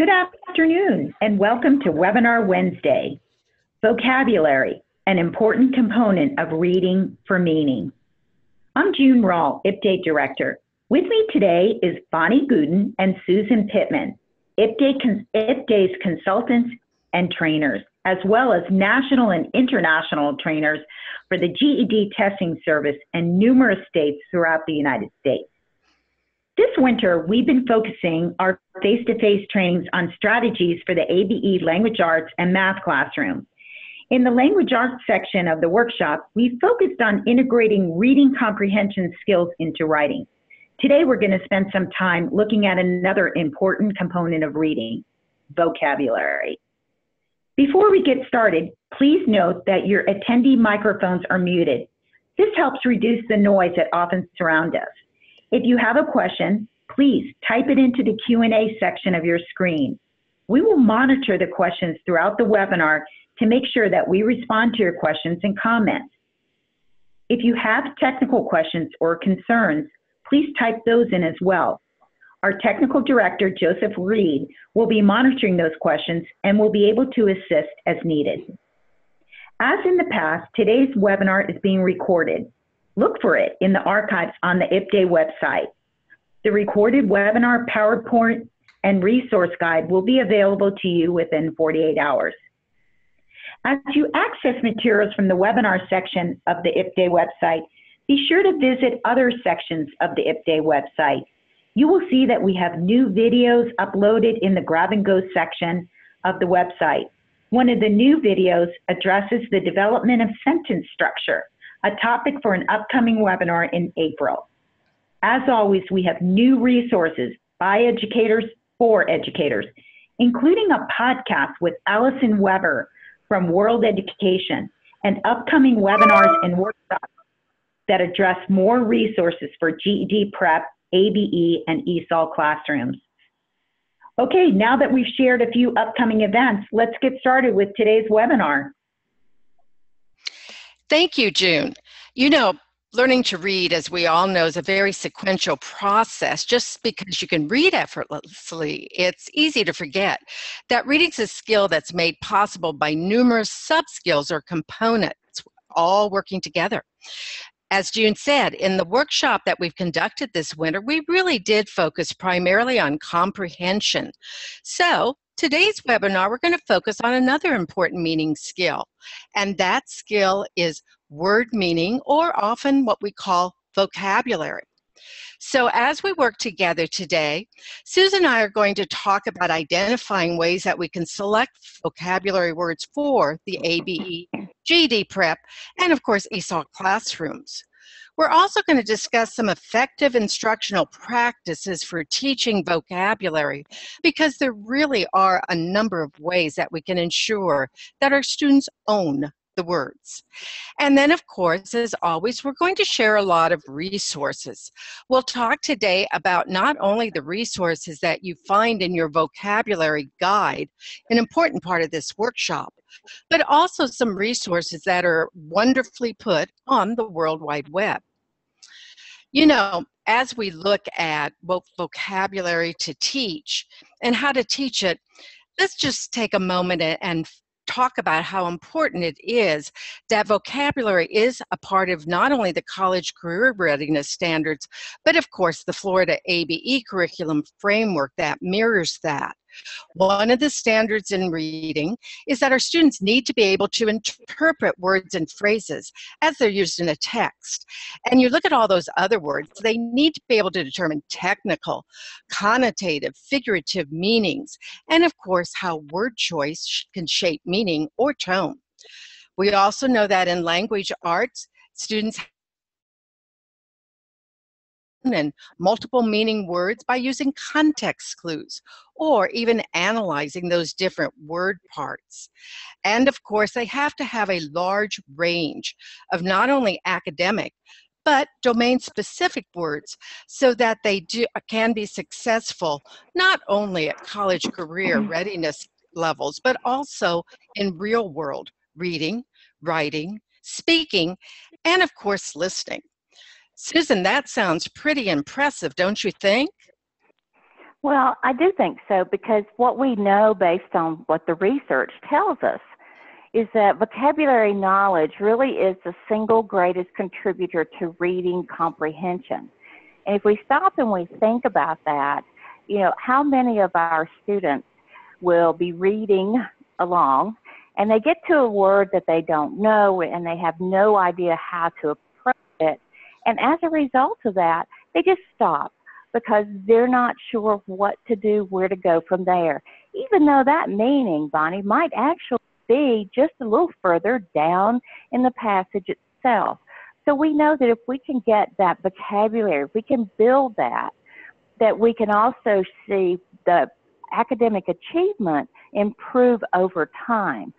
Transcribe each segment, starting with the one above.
Good afternoon, and welcome to Webinar Wednesday, Vocabulary, an important component of reading for meaning. I'm June Rawl, IPDAY Director. With me today is Bonnie Gooden and Susan Pittman, IPDAY's consultants and trainers, as well as national and international trainers for the GED testing service in numerous states throughout the United States. This winter, we've been focusing our face-to-face trainings on strategies for the ABE Language Arts and Math classroom. In the Language Arts section of the workshop, we focused on integrating reading comprehension skills into writing. Today, we're going to spend some time looking at another important component of reading, vocabulary. Before we get started, please note that your attendee microphones are muted. This helps reduce the noise that often surrounds us. If you have a question, please type it into the Q&A section of your screen. We will monitor the questions throughout the webinar to make sure that we respond to your questions and comments. If you have technical questions or concerns, please type those in as well. Our technical director, Joseph Reed, will be monitoring those questions and will be able to assist as needed. As in the past, today's webinar is being recorded. Look for it in the archives on the IPDAY website. The recorded webinar, PowerPoint, and resource guide will be available to you within 48 hours. As you access materials from the webinar section of the IPDAY website, be sure to visit other sections of the IPDAY website. You will see that we have new videos uploaded in the Grab and Go section of the website. One of the new videos addresses the development of sentence structure, a topic for an upcoming webinar in April. As always, we have new resources by educators for educators, including a podcast with Allison Weber from World Education and upcoming webinars and workshops that address more resources for GED prep, ABE, and ESOL classrooms. Okay, now that we've shared a few upcoming events, let's get started with today's webinar. Thank you, June. You know, learning to read, as we all know, is a very sequential process. Just because you can read effortlessly, it's easy to forget that reading is a skill that's made possible by numerous sub-skills or components, all working together. As June said, in the workshop that we've conducted this winter, we really did focus primarily on comprehension. So, today's webinar, we're going to focus on another important meaning skill, and that skill is word meaning, or often what we call vocabulary. So as we work together today, Susan and I are going to talk about identifying ways that we can select vocabulary words for the ABE, GED prep, and of course ESOL classrooms. We're also going to discuss some effective instructional practices for teaching vocabulary, because there really are a number of ways that we can ensure that our students own the words. And then, of course, as always, we're going to share a lot of resources. We'll talk today about not only the resources that you find in your vocabulary guide, an important part of this workshop, but also some resources that are wonderfully put on the World Wide Web. You know, as we look at vocabulary to teach and how to teach it, let's just take a moment and talk about how important it is that vocabulary is a part of not only the college career readiness standards, but of course the Florida ABE curriculum framework that mirrors that. One of the standards in reading is that our students need to be able to interpret words and phrases as they're used in a text. And you look at all those other words, they need to be able to determine technical, connotative, figurative meanings, and of course how word choice can shape meaning or tone. We also know that in language arts, students and multiple meaning words by using context clues or even analyzing those different word parts. And of course, they have to have a large range of not only academic, but domain-specific words so that they can be successful not only at college career readiness levels, but also in real-world reading, writing, speaking, and of course, listening. Susan, that sounds pretty impressive, don't you think? Well, I do think so because what we know based on what the research tells us is that vocabulary knowledge really is the single greatest contributor to reading comprehension. And if we stop and we think about that, how many of our students will be reading along and they get to a word that they don't know and they have no idea how to approach it. And as a result of that, they just stop because they're not sure what to do, where to go from there. Even though that meaning, Bonnie, might actually be just a little further down in the passage itself. So we know that if we can get that vocabulary, if we can build that we can also see the academic achievement improve over time.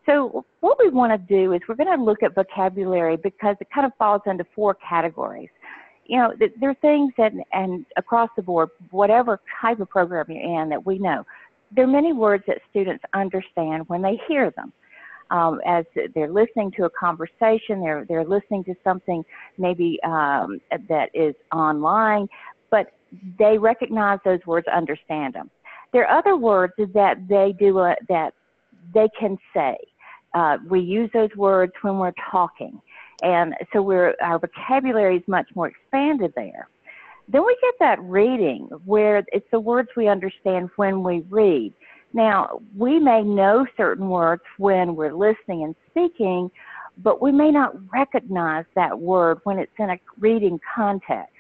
So what we want to do is we're going to look at vocabulary because it kind of falls into 4 categories. There are things that, and across the board, whatever type of program you're in, that we know, there are many words that students understand when they hear them. As they're listening to a conversation, they're listening to something maybe that is online, but they recognize those words, understand them. There are other words that they do that they can say. We use those words when we're talking, and so our vocabulary is much more expanded there. Then we get that reading, where it's the words we understand when we read. Now, we may know certain words when we're listening and speaking, but we may not recognize that word when it's in a reading context.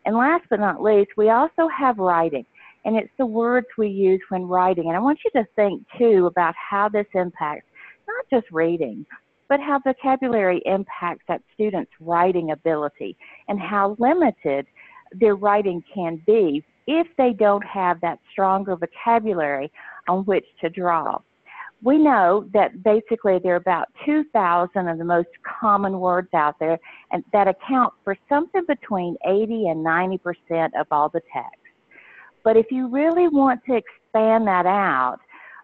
And last but not least, we also have writing, and it's the words we use when writing. And I want you to think, too, about how this impacts not just reading, but how vocabulary impacts that student's writing ability and how limited their writing can be if they don't have that stronger vocabulary on which to draw. We know that basically there are about 2,000 of the most common words out there, and that account for something between 80 and 90% of all the text. But if you really want to expand that out,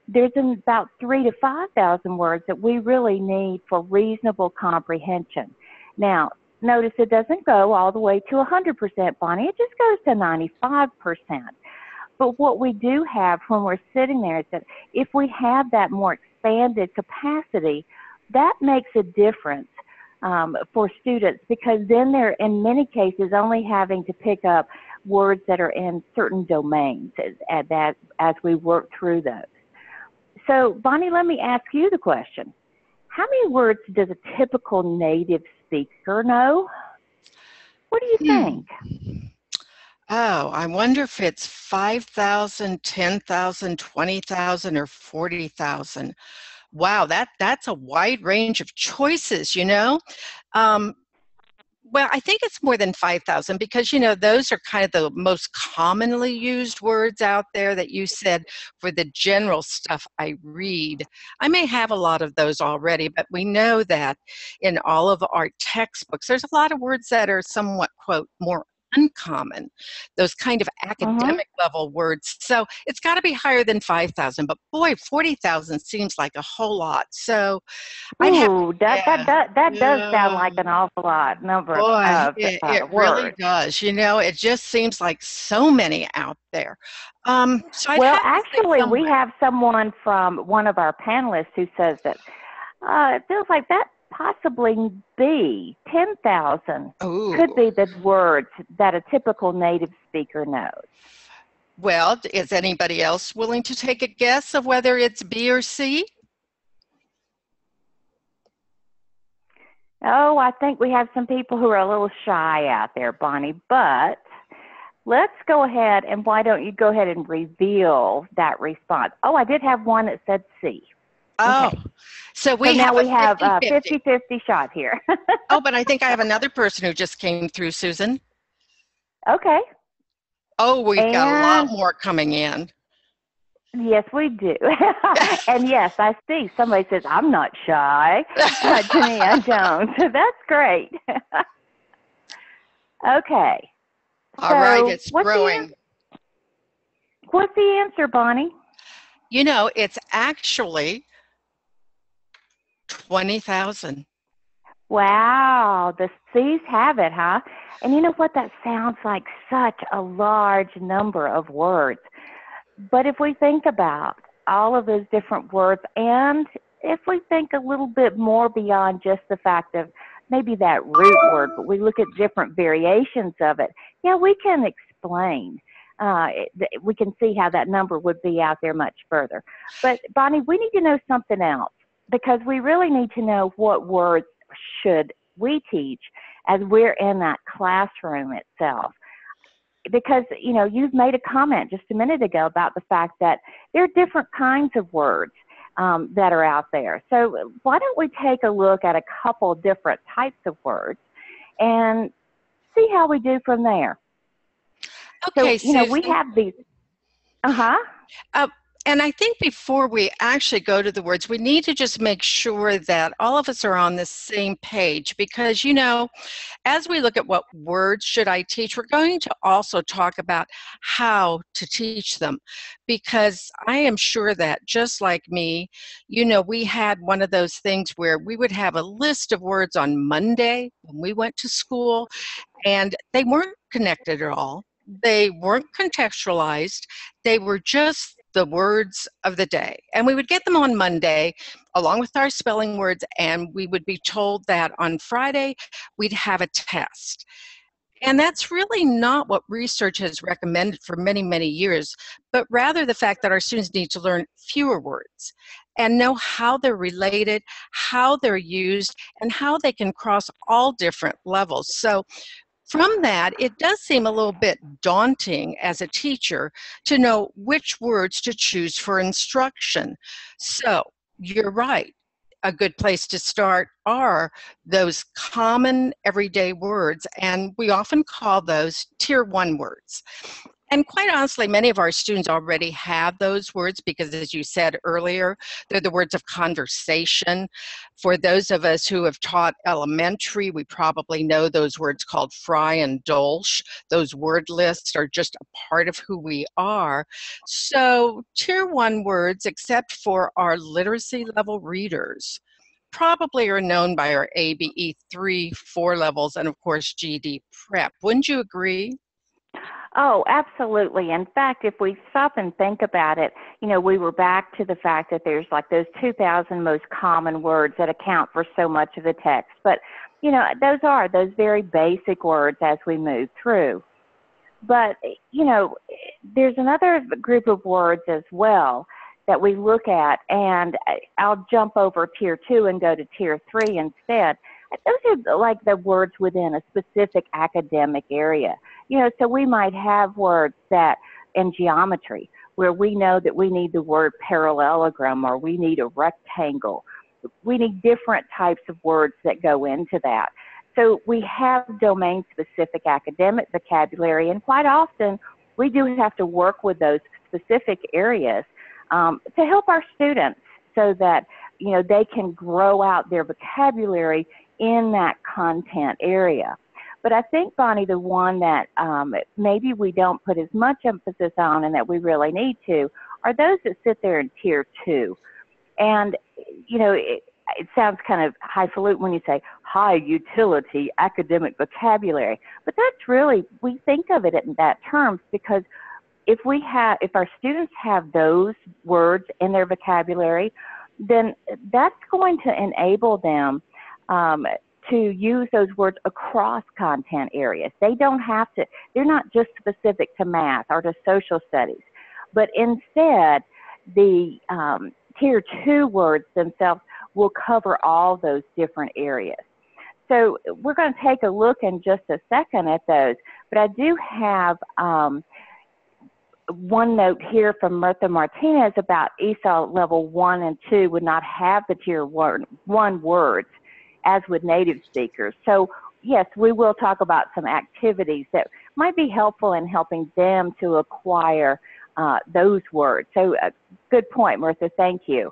there's about 3,000 to 5,000 words that we really need for reasonable comprehension. Now, notice it doesn't go all the way to 100%, Bonnie. It just goes to 95%. But what we do have when we're sitting there is that if we have that more expanded capacity, that makes a difference for students, because then they're, in many cases, only having to pick up words that are in certain domains as we work through those. So, Bonnie, let me ask you the question. How many words does a typical native speaker know? What do you think? Oh, I wonder if it's 5,000, 10,000, 20,000, or 40,000. Wow, that's a wide range of choices, Well, I think it's more than 5,000 because, those are kind of the most commonly used words out there that you said for the general stuff I read. I may have a lot of those already, but we know that in all of our textbooks, there's a lot of words that are somewhat, quote, more uncommon, those kind of academic level words. So it's got to be higher than 5,000, but boy, 40,000 seems like a whole lot. So I'd have to, that does sound like an awful lot number boy, of it really words. does. It just seems like so many out there. So I'd Well, have to say actually, we somewhere. have someone from one of our panelists who says that it feels like that possibly be 10,000 Ooh. could be the words that a typical native speaker knows. Well, is anybody else willing to take a guess of whether it's B or C? Oh, I think we have some people who are a little shy out there, Bonnie, but let's go ahead, and why don't you go ahead and reveal that response? Oh, I did have one that said C. Oh, okay. So now we have a 50-50. 50-50 shot here. Oh, but I think I have another person who just came through, Susan. Okay. Oh, we've got a lot more coming in. Yes, we do. And yes, I see somebody says, I'm not shy. Jania Jones. That's great. Okay. All right, it's growing. What's the answer, Bonnie? It's actually 20,000. Wow, the C's have it, huh? And you know what? That sounds like such a large number of words. But if we think about all of those different words, and if we think a little bit more beyond just the fact of maybe that root word, but we look at different variations of it, yeah, we can explain. We can see how that number would be out there much further. But Bonnie, we need to know something else, because we really need to know what words should we teach as we're in that classroom itself. Because, you know, you've made a comment just a minute ago about the fact that there are different kinds of words that are out there. So why don't we take a look at a couple different types of words and see how we do from there. Okay, so, you know, we Susan. have these, uh-huh. And I think before we actually go to the words, we need to just make sure that all of us are on the same page, because, you know, as we look at what words should I teach, we're going to also talk about how to teach them, because I am sure that just like me, you know, we had one of those things where we would have a list of words on Monday when we went to school, and they weren't connected at all. They weren't contextualized. They were just the words of the day. And we would get them on Monday along with our spelling words, and we would be told that on Friday we'd have a test. And that's really not what research has recommended for many, many years, but rather the fact that our students need to learn fewer words and know how they're related, how they're used, and how they can cross all different levels. So from that, it does seem a little bit daunting as a teacher to know which words to choose for instruction. So you're right. A good place to start are those common everyday words, and we often call those tier 1 words. And quite honestly, many of our students already have those words because, as you said earlier, they're the words of conversation. For those of us who have taught elementary, we probably know those words called fry and dolch. Those word lists are just a part of who we are. So tier 1 words, except for our literacy level readers, probably are known by our ABE 3, 4 levels, and of course GD prep. Wouldn't you agree? Oh, absolutely. In fact, if we stop and think about it, you know, we were back to the fact that there's like those 2,000 most common words that account for so much of the text. But, you know, those are those very basic words as we move through. But, you know, there's another group of words as well that we look at, and I'll jump over tier 2 and go to tier 3 instead. Those are like the words within a specific academic area. You know, so we might have words that in geometry where we know that we need the word parallelogram, or we need a rectangle. We need different types of words that go into that. So we have domain-specific academic vocabulary, and quite often we do have to work with those specific areas to help our students so that, you know, they can grow out their vocabulary in that content area. But I think, Bonnie, the one that maybe we don't put as much emphasis on and that we really need to are those that sit there in tier 2. And, you know, it sounds kind of highfalutin when you say high utility academic vocabulary, but that's really, we think of it in that terms because if our students have those words in their vocabulary, then that's going to enable them to use those words across content areas. They don't have to, they're not just specific to math or to social studies, but instead the tier 2 words themselves will cover all those different areas. So we're going to take a look in just a second at those, but I do have one note here from Mirtha Martinez about ESOL level 1 and 2 would not have the tier 1 words as with native speakers. So yes, we will talk about some activities that might be helpful in helping them to acquire those words. So good point, Mirtha, thank you.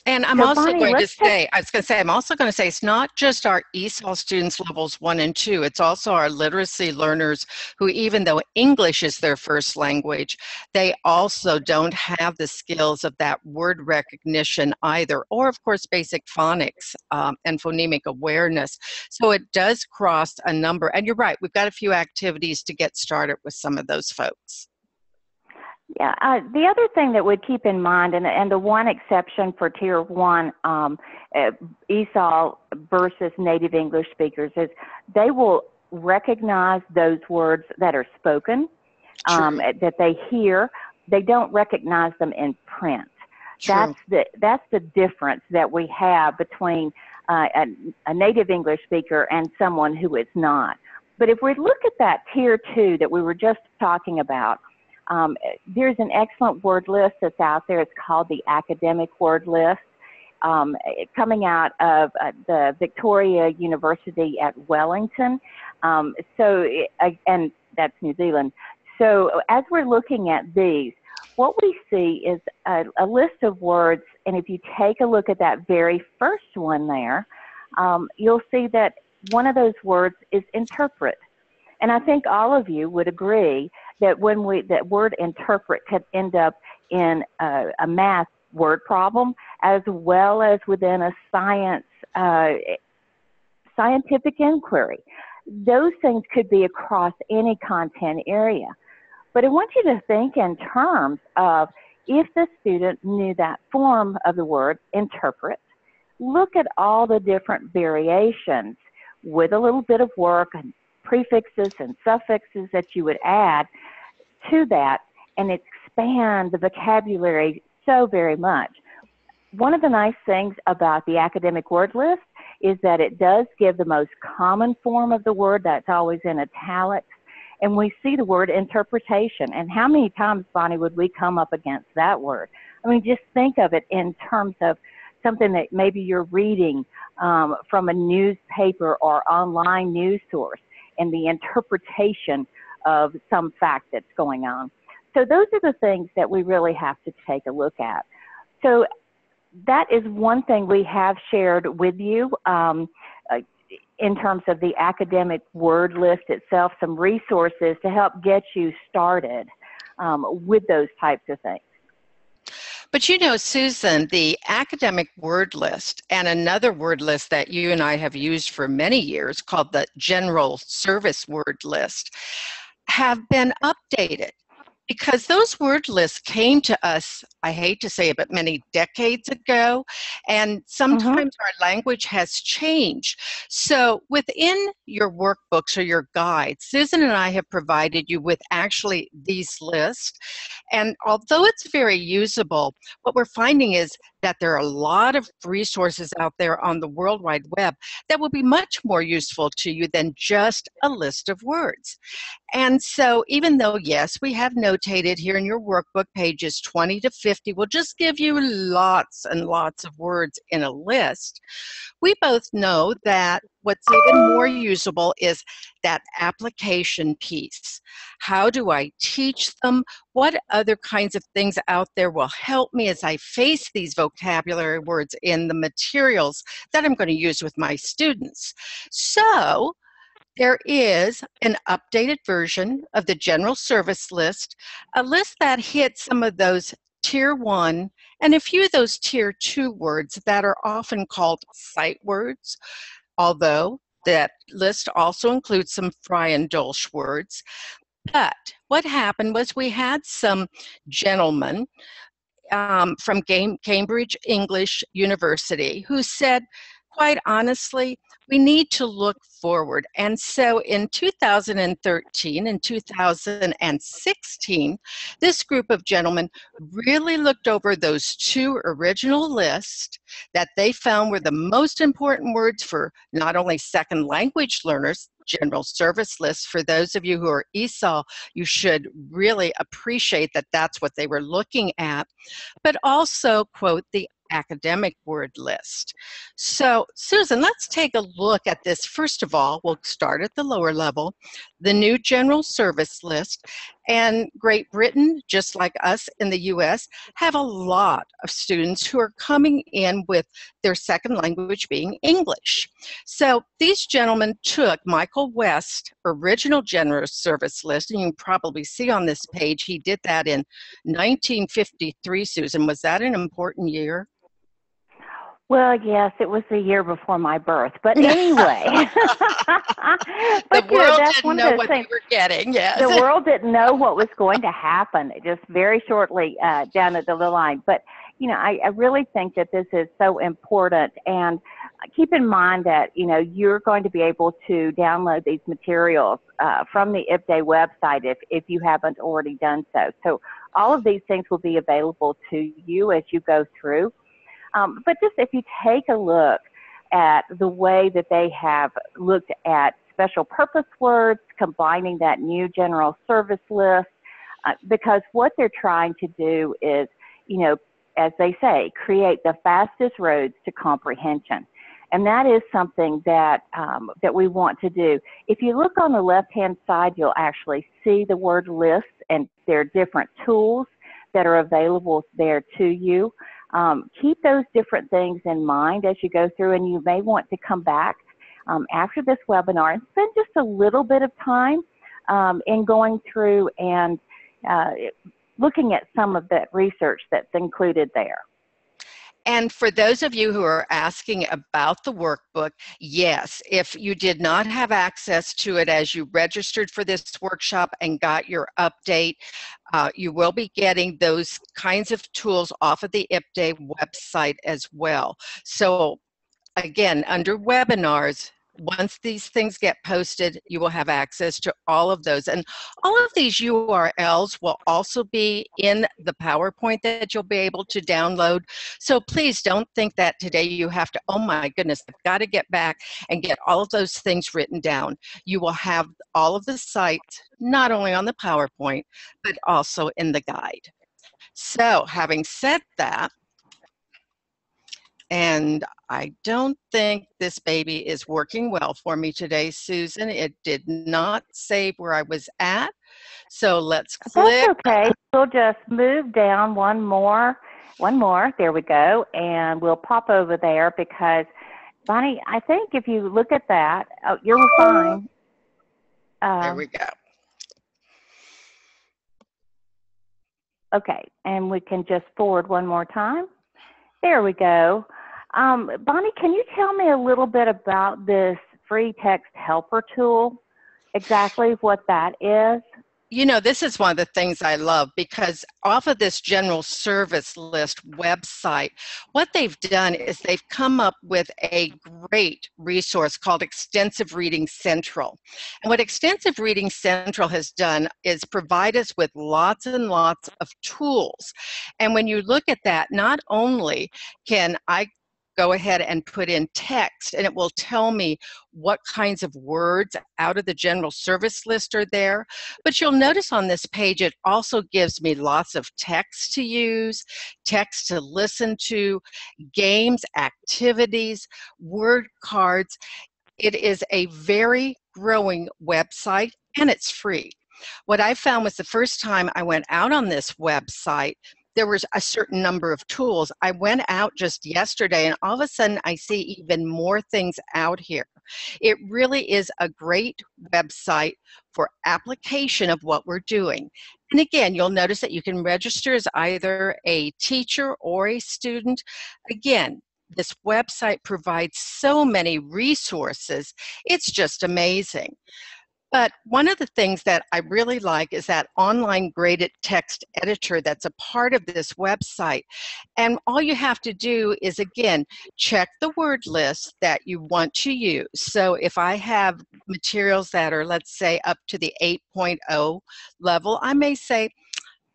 And I'm So also Bonnie, going to let's take, say, I'm also going to say it's not just our ESOL students levels 1 and 2, it's also our literacy learners who, even though English is their first language, they also don't have the skills of that word recognition either, or of course basic phonics and phonemic awareness. So it does cross a number, and you're right, we've got a few activities to get started with some of those folks. yeah, the other thing that we'd keep in mind, and the one exception for Tier 1 ESOL versus native English speakers, is they will recognize those words that are spoken, that they hear. They don't recognize them in print. True. That's the difference that we have between a native English speaker and someone who is not. But if we look at that Tier 2 that we were just talking about, there's an excellent word list that's out there. It's called the Academic Word List, coming out of the Victoria University at Wellington. And that's New Zealand. So as we're looking at these, what we see is a list of words, and if you take a look at that very first one there, you'll see that one of those words is interpret. And I think all of you would agree that that word interpret could end up in a math word problem as well as within a scientific inquiry. Those things could be across any content area. But I want you to think in terms of if the student knew that form of the word interpret, look at all the different variations with a little bit of work and prefixes and suffixes that you would add to that and expand the vocabulary so very much. One of the nice things about the academic word list is that it does give the most common form of the word that's always in italics, and we see the word interpretation. And how many times, Bonnie, would we come up against that word? I mean, just think of it in terms of something that maybe you're reading from a newspaper or online news source, and the interpretation of some fact that's going on. So those are the things that we really have to take a look at. So that is one thing we have shared with you in terms of the academic word list itself, some resources to help get you started with those types of things. But you know, Susan, the academic word list and another word list that you and I have used for many years called the general service word list have been updated, because those word lists came to us, I hate to say it, but many decades ago, and sometimes our language has changed. So within your workbooks or your guides, Susan and I have provided you with actually these lists. And although it's very usable, what we're finding is that there are a lot of resources out there on the World Wide Web that will be much more useful to you than just a list of words. And so even though, yes, we have notated here in your workbook pages 20 to 50 will just give you lots and lots of words in a list, we both know that what's even more usable is that application piece. How do I teach them? What other kinds of things out there will help me as I face these vocabulary words in the materials that I'm going to use with my students? So there is an updated version of the general service list, a list that hits some of those Tier 1 and a few of those Tier 2 words that are often called sight words, although that list also includes some Frayer words. But what happened was we had some gentlemen from Cambridge English University who said, quite honestly, we need to look forward. And so in 2013 and 2016, this group of gentlemen really looked over those two original lists that they found were the most important words for not only second language learners, general service lists. For those of you who are ESOL, you should really appreciate that that's what they were looking at, but also quote the academic word list. So Susan, let's take a look at this. First of all, we'll start at the lower level, the new general service list, And Great Britain, just like us in the US, have a lot of students who are coming in with their second language being English. So these gentlemen took Michael West's original general service list, and you can probably see on this page, he did that in 1953, Susan. Was that an important year? Well, yes, it was the year before my birth, but anyway. The But world that's didn't one know of those what they things. were getting, yes. The world didn't know what was going to happen just very shortly down at the line. But I really think that this is so important, and keep in mind that you're going to be able to download these materials from the IPDA website if you haven't already done so. So all of these things will be available to you as you go through. But just if you take a look at the way that they have looked at special purpose words, combining that new general service list, because what they're trying to do is, as they say, create the fastest roads to comprehension. And that is something that, that we want to do. If you look on the left-hand side, you'll actually see the word list, and there are different tools that are available there to you. Keep those different things in mind as you go through, and you may want to come back after this webinar and spend just a little bit of time in going through and looking at some of that research that's included there. And for those of you who are asking about the workbook, yes, if you did not have access to it as you registered for this workshop and got your update, you will be getting those kinds of tools off of the IPDA website as well. So again, under webinars, once these things get posted, you will have access to all of those. And all of these URLs will also be in the PowerPoint that you'll be able to download. So please don't think that today you have to, oh my goodness, I've got to get back and get all of those things written down. You will have all of the sites, not only on the PowerPoint, but also in the guide. So having said that, and I don't think this baby is working well for me today, Susan. It did not save where I was at. So let's click. That's okay. We'll just move down one more. There we go. And we'll pop over there because, Bonnie, I think if you look at that, oh, you're fine. There we go. Okay. And we can just forward one more time. There we go. Bonnie, can you tell me a little bit about this free text helper tool, exactly what that is? You know, this is one of the things I love because off of this general service list website, what they've done is they've come up with a great resource called Extensive Reading Central. And what Extensive Reading Central has done is provide us with lots and lots of tools. And when you look at that, not only can I go ahead and put in text and it will tell me what kinds of words out of the general service list are there. But you'll notice on this page, it also gives me lots of text to use, text to listen to, games, activities, word cards. It is a very growing website and it's free. What I found was the first time I went out on this website, there was a certain number of tools. I went out just yesterday and all of a sudden I see even more things out here. It really is a great website for application of what we're doing. And again, you'll notice that you can register as either a teacher or a student. Again, this website provides so many resources. It's just amazing. But one of the things that I really like is that online graded text editor that's a part of this website. And all you have to do is, again, check the word list that you want to use. So if I have materials that are, let's say, up to the 8.0 level, I may say,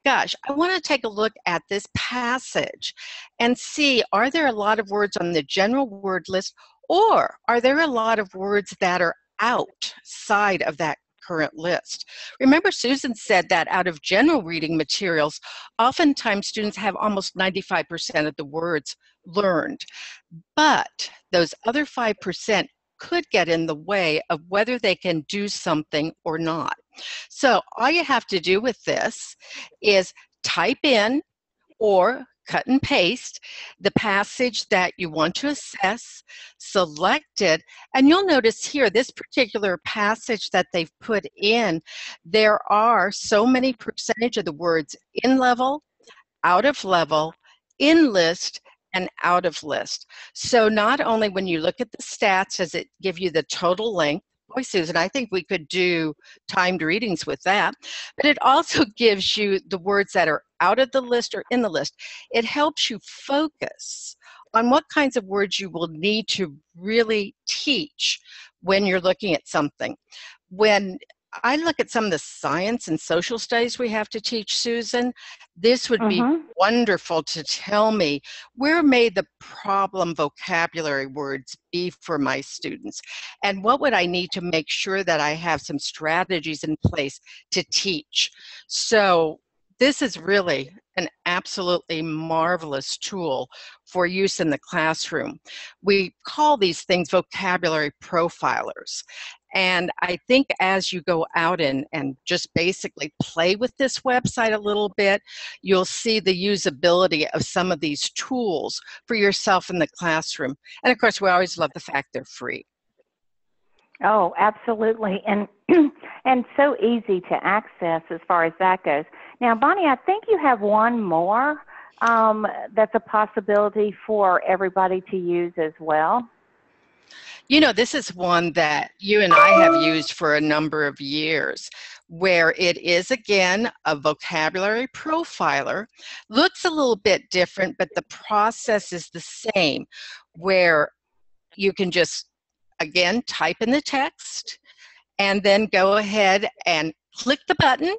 gosh, I want to take a look at this passage and see, are there a lot of words on the general word list, or are there a lot of words that are outside of that current list? Remember, Susan said that out of general reading materials, oftentimes students have almost 95% of the words learned, but those other 5% could get in the way of whether they can do something or not. So all you have to do with this is type in or cut and paste the passage that you want to assess, select it, and you'll notice here this particular passage that they've put in, there are so many percentage of the words in level, out of level, in list, and out of list. So not only when you look at the stats does it give you the total length, boy, Susan, I think we could do timed readings with that, but it also gives you the words that are out of the list or in the list. It helps you focus on what kinds of words you will need to really teach when you're looking at something. When I look at some of the science and social studies we have to teach, Susan, this would be wonderful to tell me where may the problem vocabulary words be for my students, and what would I need to make sure that I have some strategies in place to teach. So this is really an absolutely marvelous tool for use in the classroom. We call these things vocabulary profilers. And I think as you go out and just basically play with this website a little bit, you'll see the usability of some of these tools for yourself in the classroom. And of course, we always love the fact they're free. Oh, absolutely. And and so easy to access as far as that goes. Now, Bonnie, I think you have one more that's a possibility for everybody to use as well. You know, this is one that you and I have used for a number of years, where it is, again, a vocabulary profiler. Looks a little bit different, but the process is the same, where you can just, again, type in the text and then go ahead and click the button,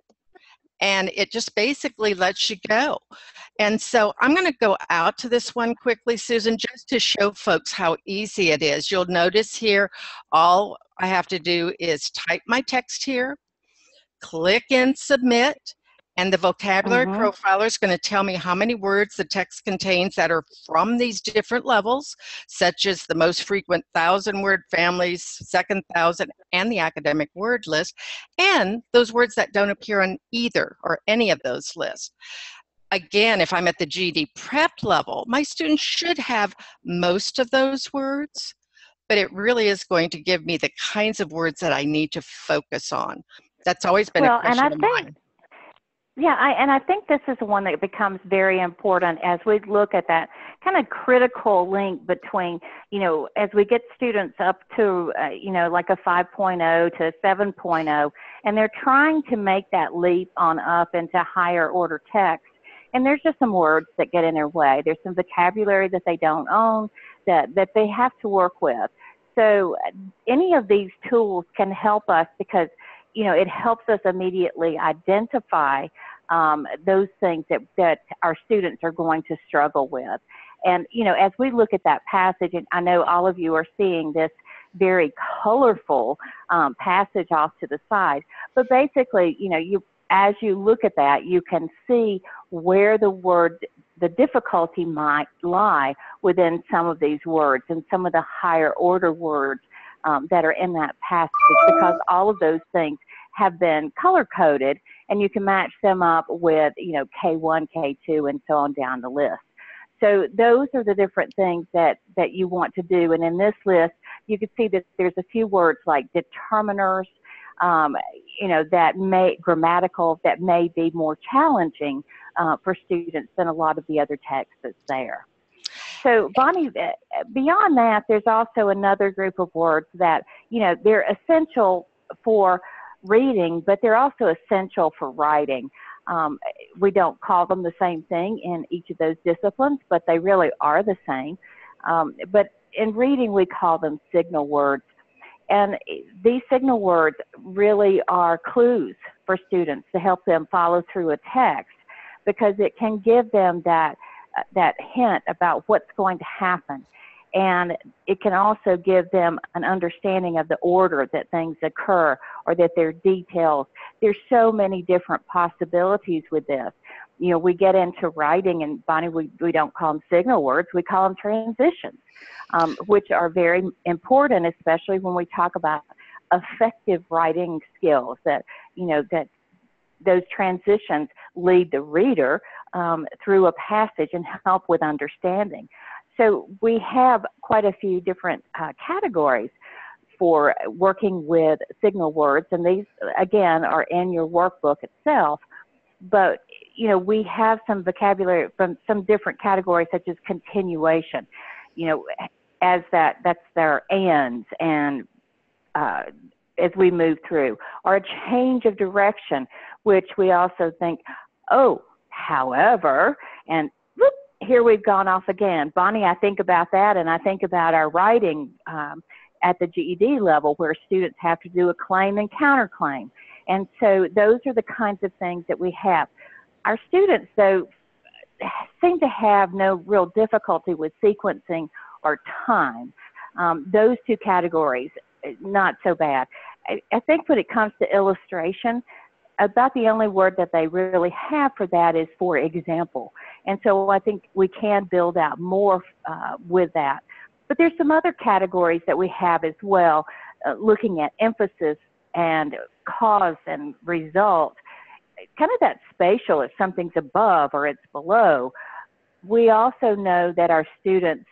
and it just basically lets you go. And so I'm going to go out to this one quickly, Susan, just to show folks how easy it is. You'll notice here, all I have to do is type my text here, click and submit, and the vocabulary profiler is going to tell me how many words the text contains that are from these different levels, such as the most frequent 1,000-word families, second 1,000, and the academic word list, and those words that don't appear on either or any of those lists. Again, if I'm at the GED prep level, my students should have most of those words, but it really is going to give me the kinds of words that I need to focus on. That's always been a question of mine. Yeah, I think this is one that becomes very important as we look at that kind of critical link between, you know, as we get students up to, you know, like a 5.0 to 7.0, and they're trying to make that leap on up into higher order text. And there's just some words that get in their way. There's some vocabulary that they don't own that they have to work with. So any of these tools can help us because, you know, it helps us immediately identify those things that our students are going to struggle with. And, you know, as we look at that passage, and I know all of you are seeing this very colorful passage off to the side, but basically, you know, as you look at that, you can see where the difficulty might lie within some of these words and some of the higher order words that are in that passage, because all of those things have been color coded and you can match them up with, you know, K1, K2, and so on down the list. So those are the different things that you want to do. And in this list, you can see that there's a few words like determiners, you know, grammatical, that may be more challenging for students than a lot of the other text that's there. So Bonnie, beyond that, there's also another group of words that, you know, they're essential for reading, but they're also essential for writing. We don't call them the same thing in each of those disciplines, but they really are the same. But in reading, we call them signal words. And these signal words really are clues for students to help them follow through a text, because it can give them that hint about what's going to happen. And it can also give them an understanding of the order that things occur, or that there are details. There's so many different possibilities with this. You know, we get into writing, and Bonnie, we don't call them signal words, we call them transitions, which are very important, especially when we talk about effective writing skills, that, that those transitions lead the reader through a passage and help with understanding. So we have quite a few different categories for working with signal words, and these, again, are in your workbook itself. But, we have some vocabulary from some different categories, such as continuation, as that's their ands, and as we move through, or a change of direction, which we also think, oh, however, and whoop, here we've gone off again. Bonnie, I think about that, and I think about our writing at the GED level, where students have to do a claim and counterclaim. And so those are the kinds of things that we have. Our students, though, seem to have no real difficulty with sequencing or time. Those two categories, not so bad. I think when it comes to illustration, about the only word that they really have for that is for example. And so I think we can build out more with that. But there's some other categories that we have as well, looking at emphasis and cause and result, kind of that spatial, if something's above or it's below. We also know that our students,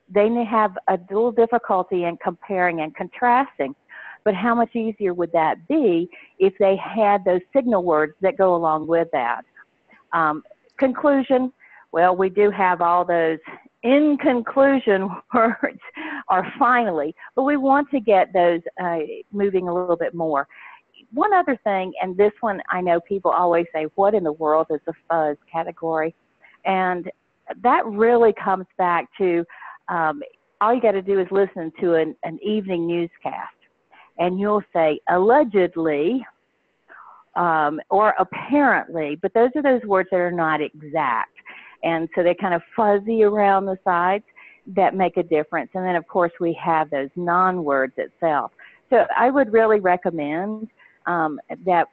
they may have a little difficulty in comparing and contrasting, but how much easier would that be if they had those signal words that go along with that? Conclusion, well, we do have all those in conclusion words, or finally, but we want to get those moving a little bit more. One other thing, and this one I know people always say, what in the world is a fuzz category? And that really comes back to all you got to do is listen to an evening newscast, and you'll say allegedly or apparently, but those are those words that are not exact. And so they're kind of fuzzy around the sides that make a difference. And then, of course, we have those non-words itself. So I would really recommend that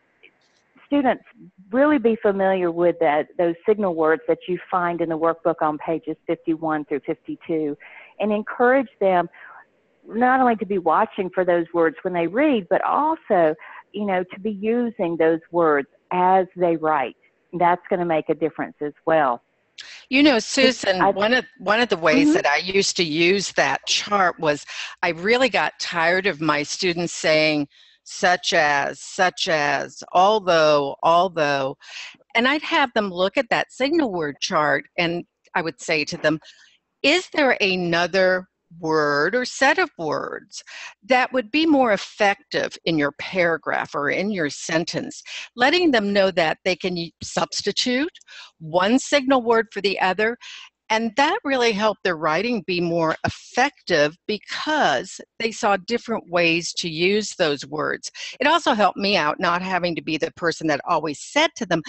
students really be familiar with those signal words that you find in the workbook on pages 51 through 52, and encourage them not only to be watching for those words when they read, but also, to be using those words as they write. That's going to make a difference as well. Susan, one of the ways that I used to use that chart was I really got tired of my students saying such as, although, and I'd have them look at that signal word chart, and I would say to them, is there another word or set of words that would be more effective in your paragraph or in your sentence, letting them know that they can substitute one signal word for the other. And that really helped their writing be more effective because they saw different ways to use those words. It also helped me out not having to be the person that always said to them,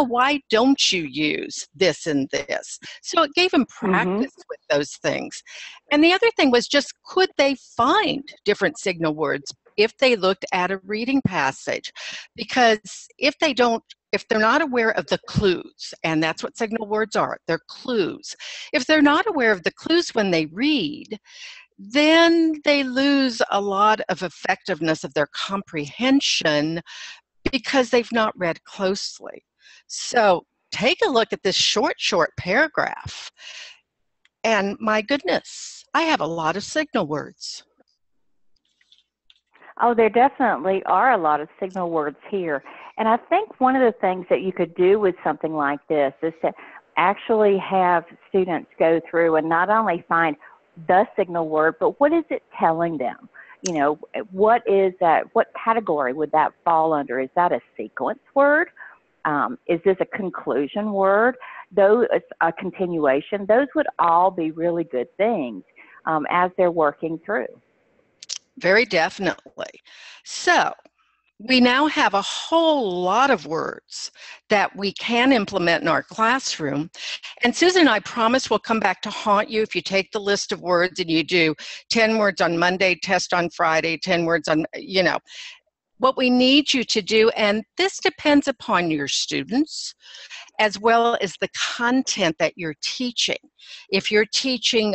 why don't you use this and this? So it gave them practice with those things. And the other thing was just, could they find different signal words if they looked at a reading passage? Because if they're not aware of the clues, and that's what signal words are, they're clues. If they're not aware of the clues when they read, then they lose a lot of effectiveness of their comprehension because they've not read closely. So take a look at this short paragraph. And my goodness, I have a lot of signal words. Oh, there definitely are a lot of signal words here. And I think one of the things that you could do with something like this is to actually have students go through and not only find the signal word, but what is it telling them? What is that? What category would that fall under? Is that a sequence word? Is this a conclusion word? Those, a continuation? Those would all be really good things as they're working through. Very definitely. So we now have a whole lot of words that we can implement in our classroom. And Susan, I promise we'll come back to haunt you if you take the list of words and you do 10 words on Monday, test on Friday, 10 words on, what we need you to do, and this depends upon your students as well as the content that you're teaching. If you're teaching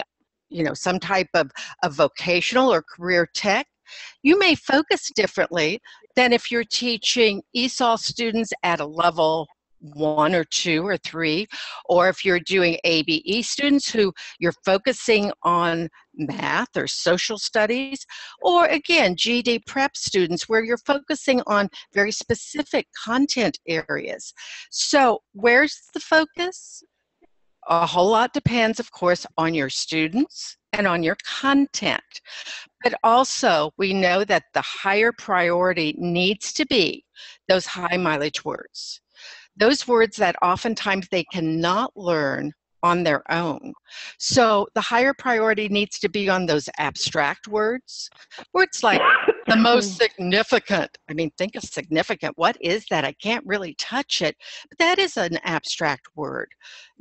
some type of vocational or career tech, You may focus differently than if you're teaching ESOL students at a level 1 or 2 or 3, or if you're doing ABE students who you're focusing on math or social studies, or again, GED prep students where you're focusing on very specific content areas. So where's the focus? A whole lot depends, of course, on your students and on your content. But also, we know that the higher priority needs to be those high mileage words. Those words that oftentimes they cannot learn on their own. So the higher priority needs to be on those abstract words, words like the most significant. I mean, think of significant. What is that? I can't really touch it, but that is an abstract word.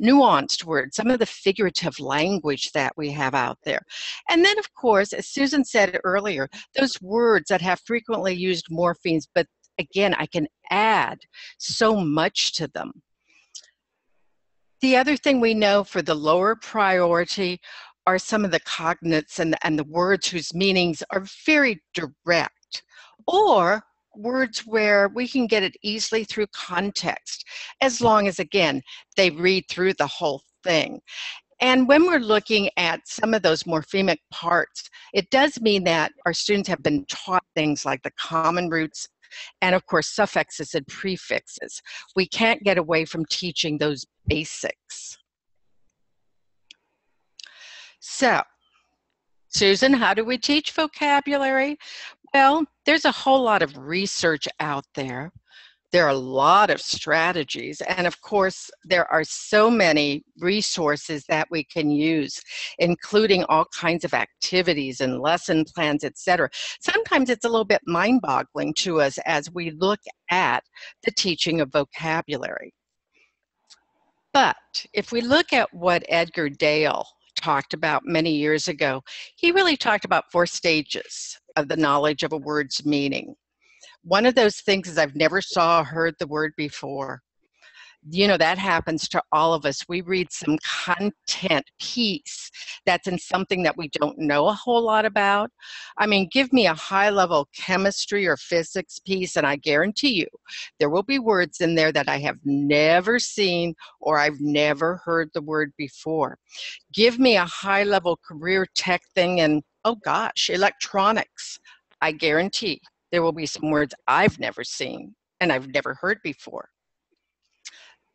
Nuanced words, some of the figurative language that we have out there. And then, of course, as Susan said earlier, those words that have frequently used morphemes, but again, I can add so much to them. The other thing we know for the lower priority are some of the cognates and the words whose meanings are very direct, or words where we can get it easily through context, as long as, again, they read through the whole thing. And when we're looking at some of those morphemic parts, it does mean that our students have been taught things like the common roots and, of course, suffixes and prefixes. We can't get away from teaching those basics. So, Susan, how do we teach vocabulary? Well, there's a whole lot of research out there. There are a lot of strategies, and of course, there are so many resources that we can use, including all kinds of activities and lesson plans, etc. Sometimes it's a little bit mind-boggling to us as we look at the teaching of vocabulary. But if we look at what Edgar Dale talked about many years ago, he really talked about 4 stages of the knowledge of a word's meaning. One of those things is I've never saw or heard the word before. You know, that happens to all of us. We read some content piece that's in something that we don't know a whole lot about. I mean, give me a high-level chemistry or physics piece, and I guarantee you there will be words in there that I have never seen or I've never heard the word before. Give me a high-level career tech thing and, oh gosh, electronics. I guarantee there will be some words I've never seen and I've never heard before.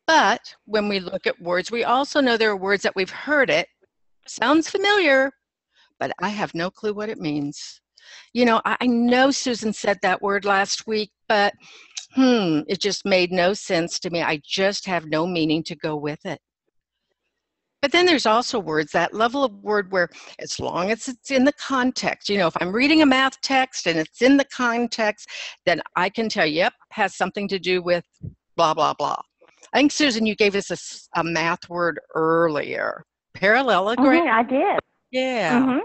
But when we look at words, we also know there are words that we've heard it, sounds familiar, but I have no clue what it means. You know, I know Susan said that word last week, but it just made no sense to me. I just have no meaning to go with it. But then there's also words, that level of word where as long as it's in the context, you know, if I'm reading a math text and it's in the context, then I can tell, yep, has something to do with blah, blah, blah. I think, Susan, you gave us a math word earlier. Parallelogram? I did. Yeah.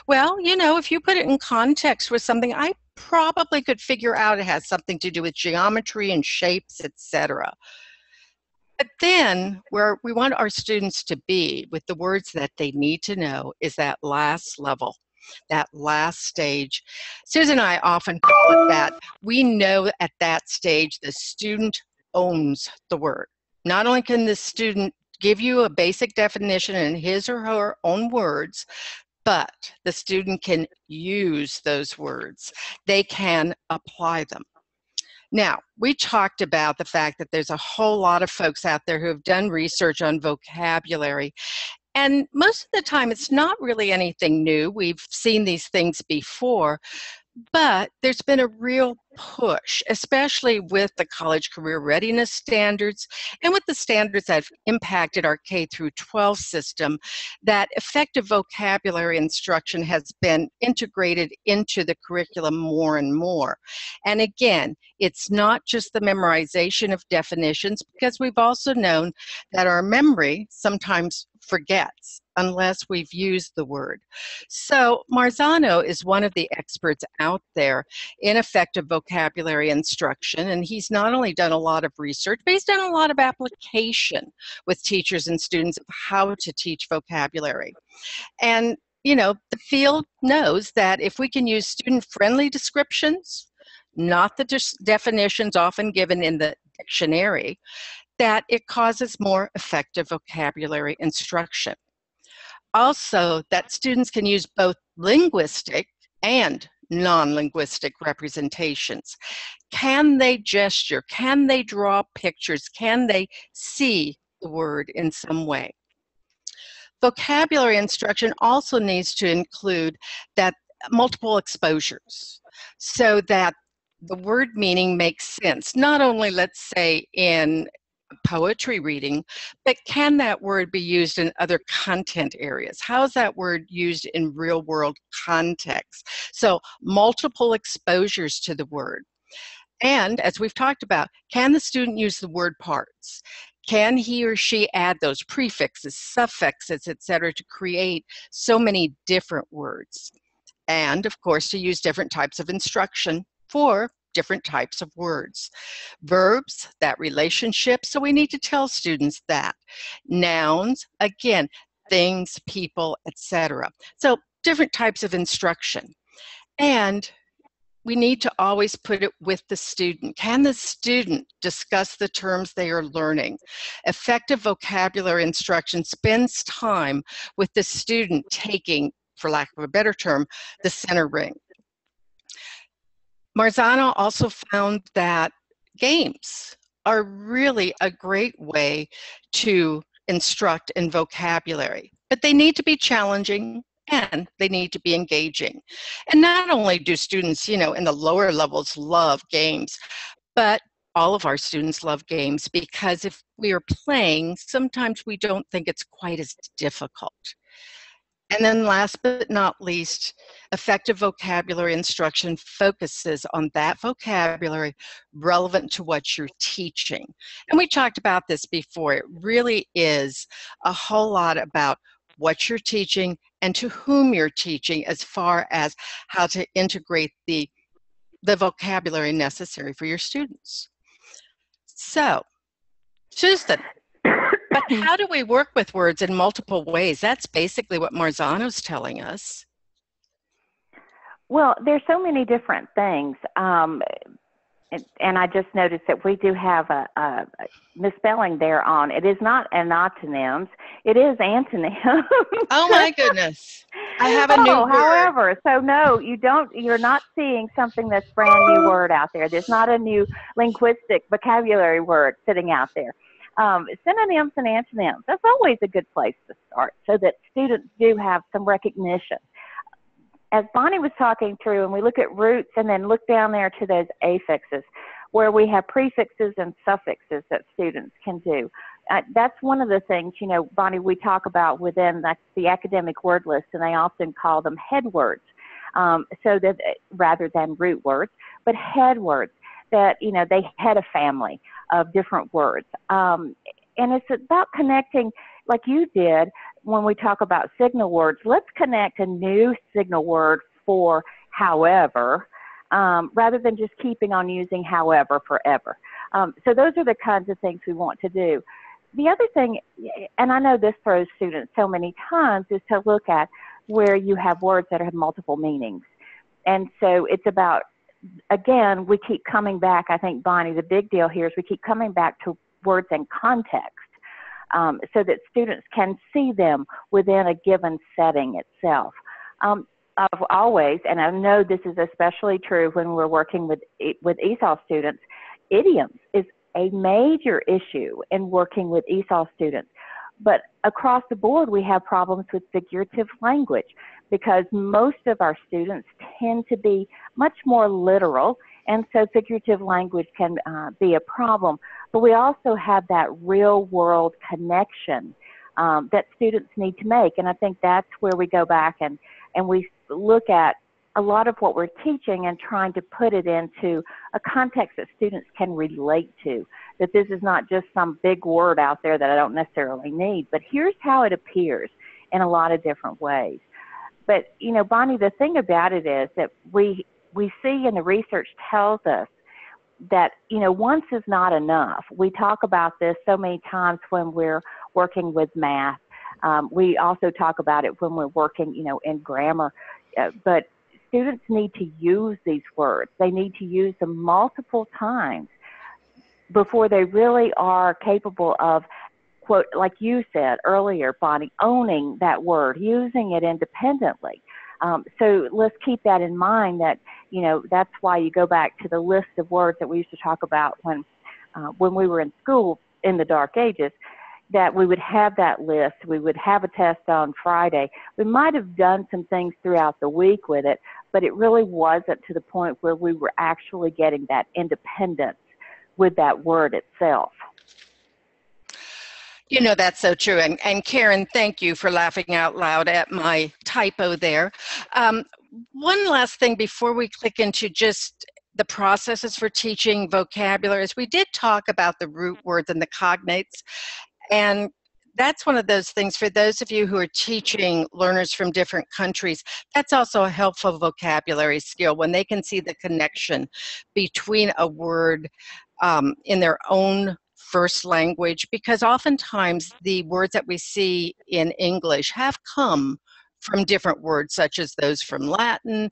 Well, you know, if you put it in context with something, I probably could figure out it has something to do with geometry and shapes, etc. But then where we want our students to be with the words that they need to know is that last level, that last stage. Susan and I often call it that. We know at that stage the student owns the word. Not only can the student give you a basic definition in his or her own words, but the student can use those words. They can apply them. Now, we talked about the fact that there's a whole lot of folks out there who have done research on vocabulary, and most of the time it's not really anything new. We've seen these things before, but there's been a real push, especially with the college career readiness standards and with the standards that have impacted our K through 12 system, that effective vocabulary instruction has been integrated into the curriculum more and more. And again, it's not just the memorization of definitions, because we've also known that our memory sometimes forgets unless we've used the word. So Marzano is one of the experts out there in effective vocabulary instruction, and he's not only done a lot of research, but he's done a lot of application with teachers and students of how to teach vocabulary. And the field knows that if we can use student-friendly descriptions, not the definitions often given in the dictionary, that it causes more effective vocabulary instruction. Also, that students can use both linguistic and non-linguistic representations. Can they gesture? Can they draw pictures? Can they see the word in some way? Vocabulary instruction also needs to include that multiple exposures so that the word meaning makes sense, not only, let's say, in poetry reading, but can that word be used in other content areas? How is that word used in real world context? So multiple exposures to the word. And as we've talked about, can the student use the word parts? Can he or she add those prefixes, suffixes, etc., to create so many different words? And of course, to use different types of instruction for different types of words. Verbs, that relationship, so we need to tell students that. Nouns, again, things, people, etc. So different types of instruction. And we need to always put it with the student. Can the student discuss the terms they are learning? Effective vocabulary instruction spends time with the student taking, for lack of a better term, the center ring. Marzano also found that games are really a great way to instruct in vocabulary, but they need to be challenging and they need to be engaging. And not only do students, in the lower levels love games, but all of our students love games because if we are playing, sometimes we don't think it's quite as difficult. And then last but not least, effective vocabulary instruction focuses on that vocabulary relevant to what you're teaching. And we talked about this before. It really is a whole lot about what you're teaching and to whom you're teaching as far as how to integrate the vocabulary necessary for your students. So, Susan, but how do we work with words in multiple ways? That's basically what Marzano's telling us. Well, there's so many different things. And I just noticed that we do have a misspelling there on. It is not anonyms. It is antonyms. Oh my goodness. I have a new word. However, so no, you're not seeing something that's brand new word out there. There's not a new linguistic vocabulary word sitting out there. Synonyms and antonyms, that's always a good place to start so that students do have some recognition. As Bonnie was talking through, and we look at roots and then look down there to those affixes where we have prefixes and suffixes that students can do. That's one of the things, Bonnie, we talk about within the academic word list, and they often call them head words, so that rather than root words, but head words that, they head a family of different words. And it's about connecting, like you did, when we talk about signal words. Let's connect a new signal word for however, rather than just keeping on using however forever. So those are the kinds of things we want to do. The other thing, and I know this throws students so many times, is to look at where you have words that have multiple meanings. And so it's about, again, we keep coming back. I think, Bonnie, the big deal here is we keep coming back to words in context. So that students can see them within a given setting itself. I've always, and I know this is especially true when we're working with ESOL students, idioms is a major issue in working with ESOL students. But across the board, we have problems with figurative language because most of our students tend to be much more literal, and so figurative language can be a problem. But we also have that real world connection that students need to make. And I think that's where we go back and we look at a lot of what we're teaching and trying to put it into a context that students can relate to, that this is not just some big word out there that I don't necessarily need, but here's how it appears in a lot of different ways. But, Bonnie, the thing about it is that we see, and the research tells us, that, once is not enough. We talk about this so many times when we're working with math. We also talk about it when we're working, in grammar, but students need to use these words. They need to use them multiple times before they really are capable of, quote, like you said earlier, Bonnie, owning that word, using it independently. So let's keep that in mind, that, that's why you go back to the list of words that we used to talk about when we were in school in the dark ages, that we would have that list. We would have a test on Friday. We might have done some things throughout the week with it, but it really wasn't to the point where we were actually getting that independence with that word itself. That's so true. And Karen, thank you for laughing out loud at my typo there. One last thing before we click into just the processes for teaching vocabulary is we did talk about the root words and the cognates. And that's one of those things for those of you who are teaching learners from different countries, that's also a helpful vocabulary skill when they can see the connection between a word in their own first language, because oftentimes the words that we see in English have come from different words, such as those from Latin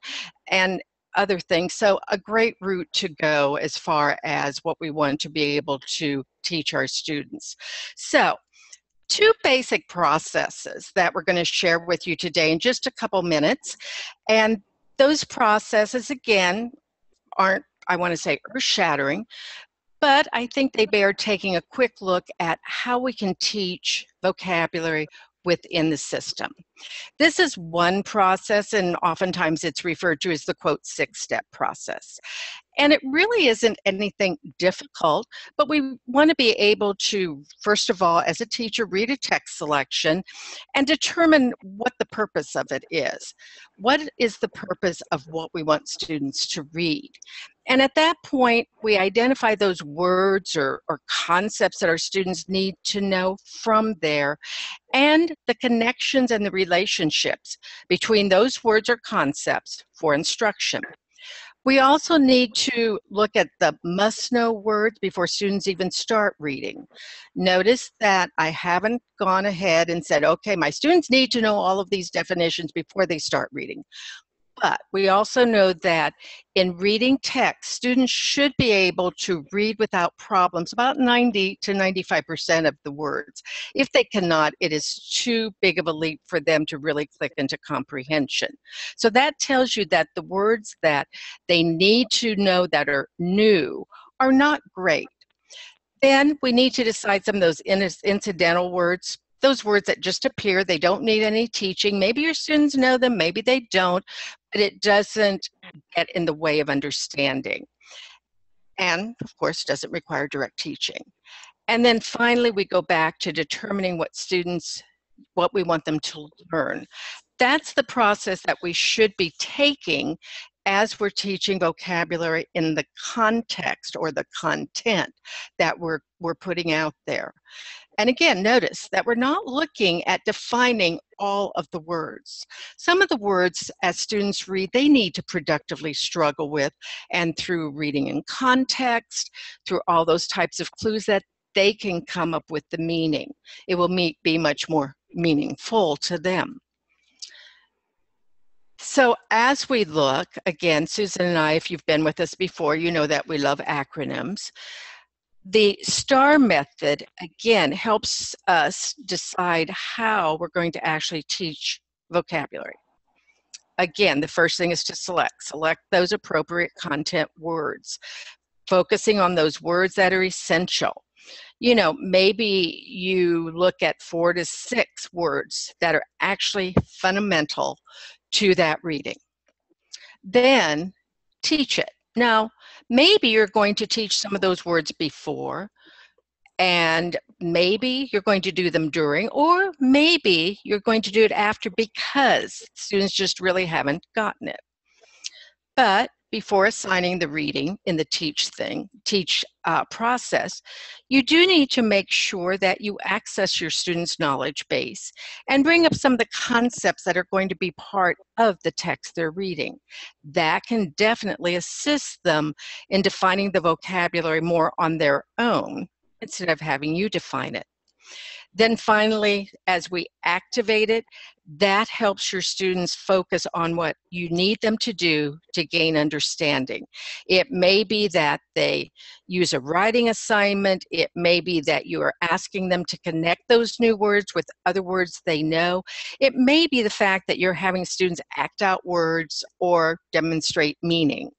and other things. So a great route to go as far as what we want to be able to teach our students. So 2 basic processes that we're going to share with you today in just a couple minutes. And those processes, again, aren't, I want to say, earth-shattering, but I think they bear taking a quick look at how we can teach vocabulary within the system. This is one process, and oftentimes it's referred to as the, quote, 6-step process. And it really isn't anything difficult, but we want to be able to, first of all, as a teacher, read a text selection and determine what the purpose of it is. What is the purpose of what we want students to read? And at that point, we identify those words or concepts that our students need to know from there, and the connections and the relationships between those words or concepts for instruction. We also need to look at the must-know words before students even start reading. Notice that I haven't gone ahead and said, okay, my students need to know all of these definitions before they start reading. But we also know that in reading text, students should be able to read without problems about 90 to 95% of the words. If they cannot, it is too big of a leap for them to really click into comprehension. So that tells you that the words that they need to know that are new are not great. Then we need to decide some of those incidental words, those words that just appear, they don't need any teaching. Maybe your students know them, maybe they don't, but it doesn't get in the way of understanding. And, of course, doesn't require direct teaching. And then finally, we go back to determining what we want them to learn. That's the process that we should be taking as we're teaching vocabulary in the context or the content that we're putting out there. And again, notice that we're not looking at defining all of the words. Some of the words, as students read, they need to productively struggle with, and through reading in context, through all those types of clues, that they can come up with the meaning. It will be much more meaningful to them. So as we look, again, Susan and I, if you've been with us before, you know that we love acronyms. The STAR method, again, helps us decide how we're going to actually teach vocabulary. Again, the first thing is to select those appropriate content words, focusing on those words that are essential. Maybe you look at 4 to 6 words that are actually fundamental to that reading. Then teach it. Now, maybe you're going to teach some of those words before, and maybe you're going to do them during, or maybe you're going to do it after because students just really haven't gotten it. But before assigning the reading in the teach process, you do need to make sure that you access your students' knowledge base and bring up some of the concepts that are going to be part of the text they're reading. That can definitely assist them in defining the vocabulary more on their own instead of having you define it. Then finally, as we activate it, that helps your students focus on what you need them to do to gain understanding. It may be that they use a writing assignment. It may be that you are asking them to connect those new words with other words they know. It may be the fact that you're having students act out words or demonstrate meaning.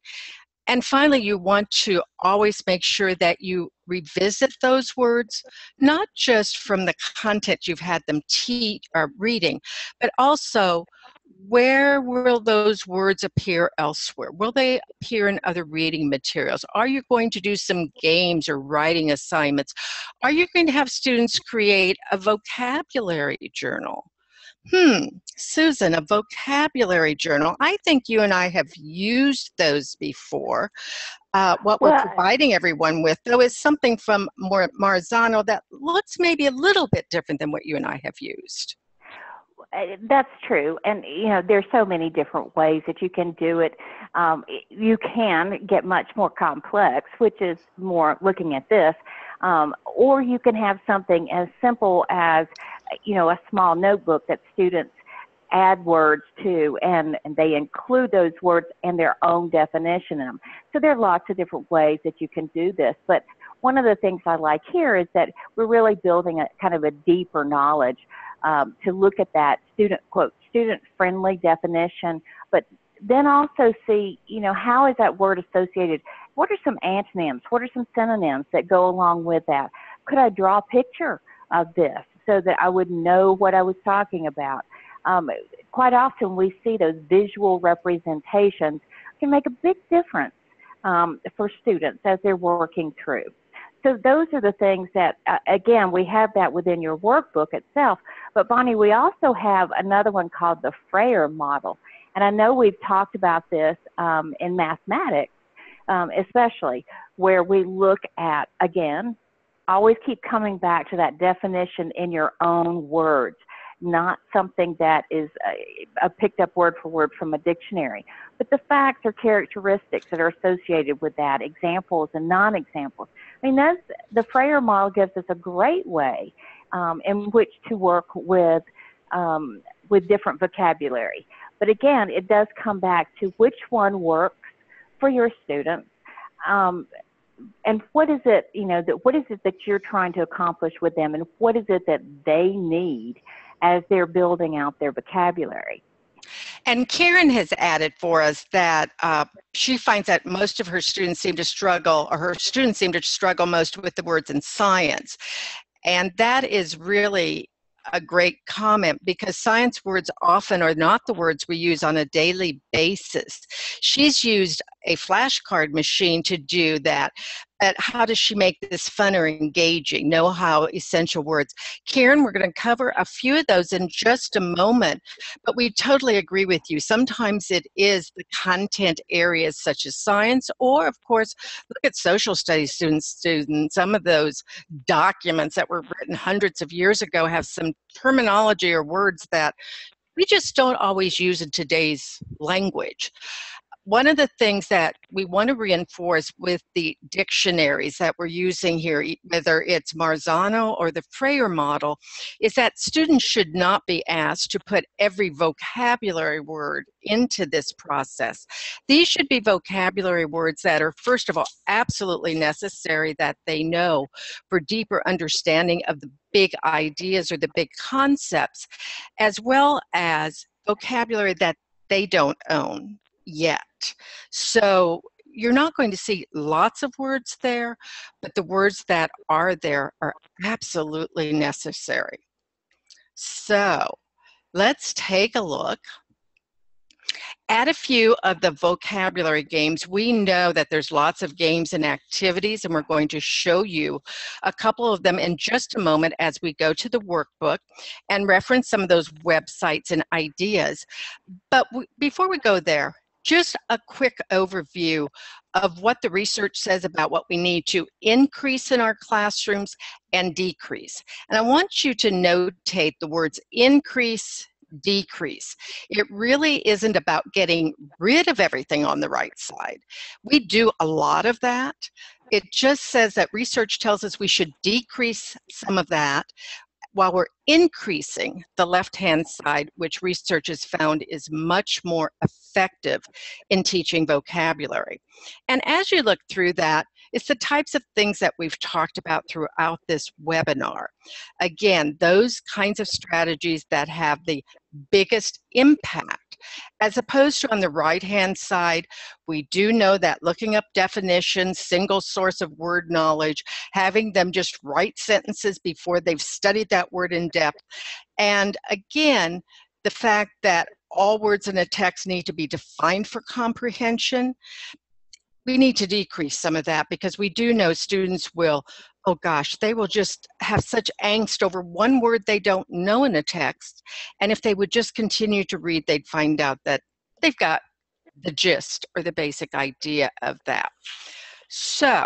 And finally, you want to always make sure that you revisit those words, not just from the content you've had them teach or reading, but also where will those words appear elsewhere? Will they appear in other reading materials? Are you going to do some games or writing assignments? Are you going to have students create a vocabulary journal? Susan, a vocabulary journal. I think you and I have used those before. What we're providing everyone with, though, is something from Marzano that looks maybe a little bit different than what you and I have used. That's true. And, there's so many different ways that you can do it. You can get much more complex, which is more looking at this. Or you can have something as simple as, a small notebook that students add words to, and they include those words and their own definition in them. So there are lots of different ways that you can do this. But one of the things I like here is that we're really building a kind of a deeper knowledge to look at that quote, student-friendly definition, but then also see, how is that word associated? What are some antonyms? What are some synonyms that go along with that? Could I draw a picture of this so that I would know what I was talking about? Quite often we see those visual representations can make a big difference for students as they're working through. So those are the things that, again, we have that within your workbook itself. But Bonnie, we also have another one called the Frayer model. And I know we've talked about this in mathematics, especially, where we look at, again, always keep coming back to that definition in your own words, not something that is a picked up word for word from a dictionary, but the facts or characteristics that are associated with that, examples and non-examples. I mean, the Frayer model gives us a great way in which to work with different vocabulary. But again, it does come back to which one works for your students, and what is it, what is it that you're trying to accomplish with them, and what is it that they need as they're building out their vocabulary. And Karen has added for us that she finds that most of her students seem to struggle, or her students seem to struggle most with the words in science. And that is really a great comment, because science words often are not the words we use on a daily basis. She's used a flashcard machine to do that. But how does she make this fun or engaging? Know-how, essential words. Karen, we're going to cover a few of those in just a moment, but we totally agree with you. Sometimes it is the content areas such as science, or of course, look at social studies students. Some of those documents that were written hundreds of years ago have some terminology or words that we just don't always use in today's language. One of the things that we want to reinforce with the dictionaries that we're using here, whether it's Marzano or the Frayer model, is that students should not be asked to put every vocabulary word into this process. These should be vocabulary words that are, first of all, absolutely necessary that they know for deeper understanding of the big ideas or the big concepts, as well as vocabulary that they don't own yet. So you're not going to see lots of words there, but the words that are there are absolutely necessary. So let's take a look at a few of the vocabulary games. We know that there's lots of games and activities, and we're going to show you a couple of them in just a moment as we go to the workbook and reference some of those websites and ideas. But before we go there, just a quick overview of what the research says about what we need to increase in our classrooms and decrease. And I want you to notate the words increase, decrease. It really isn't about getting rid of everything on the right side. We do a lot of that. It just says that research tells us we should decrease some of that while we're increasing the left-hand side, which research has found is much more effective in teaching vocabulary. And as you look through that, it's the types of things that we've talked about throughout this webinar. Again, those kinds of strategies that have the biggest impact, as opposed to on the right-hand side, we do know that looking up definitions, single source of word knowledge, having them just write sentences before they've studied that word in depth, and again, the fact that all words in a text need to be defined for comprehension, we need to decrease some of that, because we do know students will, oh gosh, they will just have such angst over one word they don't know in a text. And if they would just continue to read, they'd find out that they've got the gist or the basic idea of that. So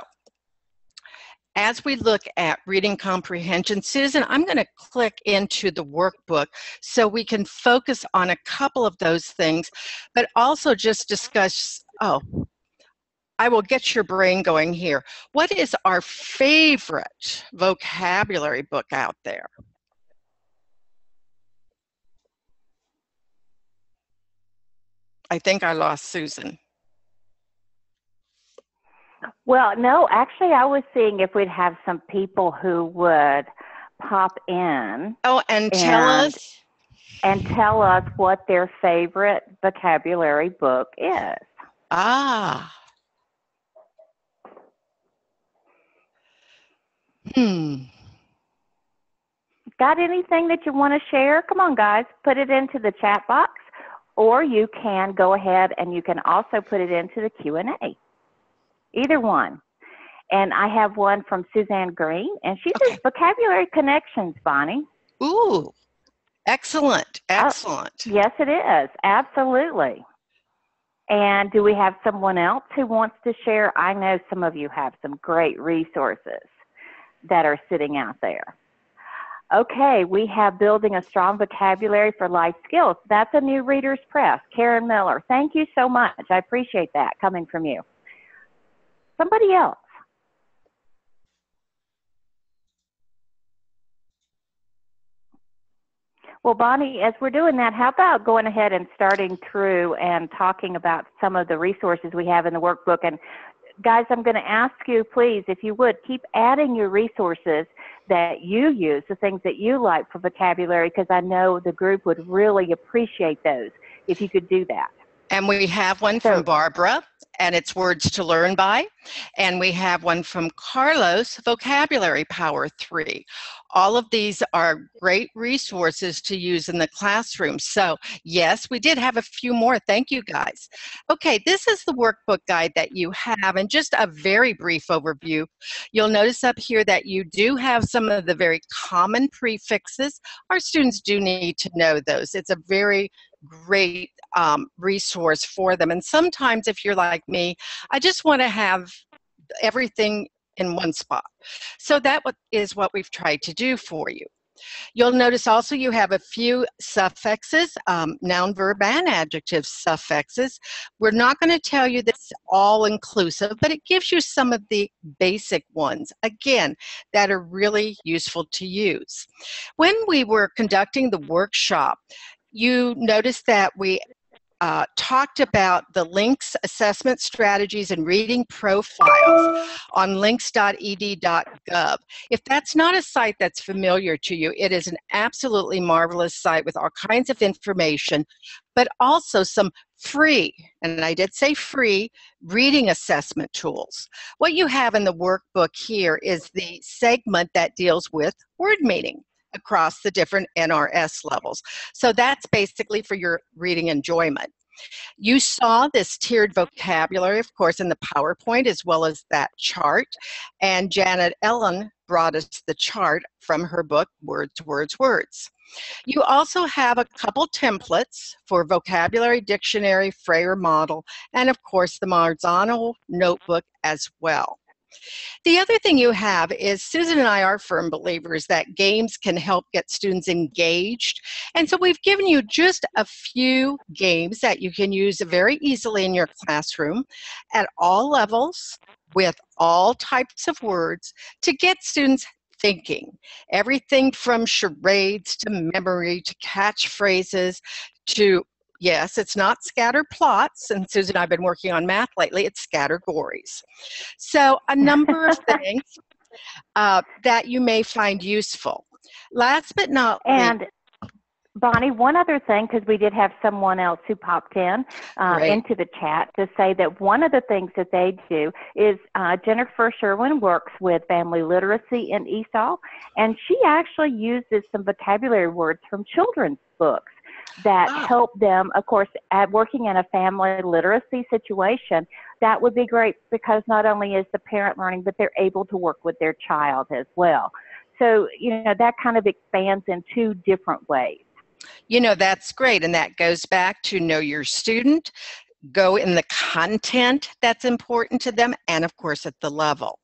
as we look at reading comprehension, Susan, I'm going to click into the workbook so we can focus on a couple of those things, but also just discuss, I will get your brain going here. What is our favorite vocabulary book out there? I think I lost Susan. Well, no, actually, I was seeing if we'd have some people who would pop in. Oh, and tell us? And tell us what their favorite vocabulary book is. Ah. Got anything that you want to share? Come on, guys, put it into the chat box, or you can go ahead and you can also put it into the Q&A. Either one. And I have one from Suzanne Green, and she says vocabulary connections, Bonnie. Ooh, excellent, excellent. Yes, it is, absolutely. And do we have someone else who wants to share? I know some of you have some great resources that are sitting out there. Okay, we have Building a Strong Vocabulary for Life Skills. That's a new Reader's Press. Karen Miller, thank you so much. I appreciate that coming from you. Somebody else. Well, Bonnie, as we're doing that, how about going ahead and starting through and talking about some of the resources we have in the workbook? And guys, I'm going to ask you, please, if you would, keep adding your resources that you use, the things that you like for vocabulary, because I know the group would really appreciate those if you could do that. And we have one from Barbara, and it's Words to Learn By. And we have one from Carlos, Vocabulary Power 3. All of these are great resources to use in the classroom. So yes, we did have a few more. Thank you, guys. Okay, this is the workbook guide that you have, and just a very brief overview. You'll notice up here that you do have some of the very common prefixes. Our students do need to know those. It's a very great resource for them. And sometimes if you're like me, I just want to have everything in one spot. So that is what we've tried to do for you. You'll notice also you have a few suffixes, noun, verb, and adjective suffixes. We're not going to tell you this all inclusive, but it gives you some of the basic ones, again, that are really useful to use. When we were conducting the workshop, you noticed that we talked about the links, assessment strategies, and reading profiles on links.ed.gov. If that's not a site that's familiar to you, it is an absolutely marvelous site with all kinds of information, but also some free, and I did say free, reading assessment tools. What you have in the workbook here is the segment that deals with word meaning across the different NRS levels. So that's basically for your reading enjoyment. You saw this tiered vocabulary, of course, in the PowerPoint, as well as that chart. And Janet Ellen brought us the chart from her book, Words, Words, Words. You also have a couple templates for vocabulary dictionary, Frayer model, and of course the Marzano notebook as well. The other thing you have is Susan and I are firm believers that games can help get students engaged. And so we've given you just a few games that you can use very easily in your classroom at all levels with all types of words to get students thinking. Everything from charades to memory to catchphrases to, yes, it's not scatter plots, and Susan and I have been working on math lately, it's scattergories. So a number of things that you may find useful. Last but not least. And Bonnie, one other thing, because we did have someone else who popped in into the chat to say that one of the things that they do is Jennifer Sherwin works with family literacy in ESOL, and she actually uses some vocabulary words from children's books that help them, of course, at working in a family literacy situation. That would be great because not only is the parent learning, but they're able to work with their child as well. So, you know, that kind of expands in two different ways. You know, that's great. And that goes back to know your student, go in the content that's important to them, and of course at the level.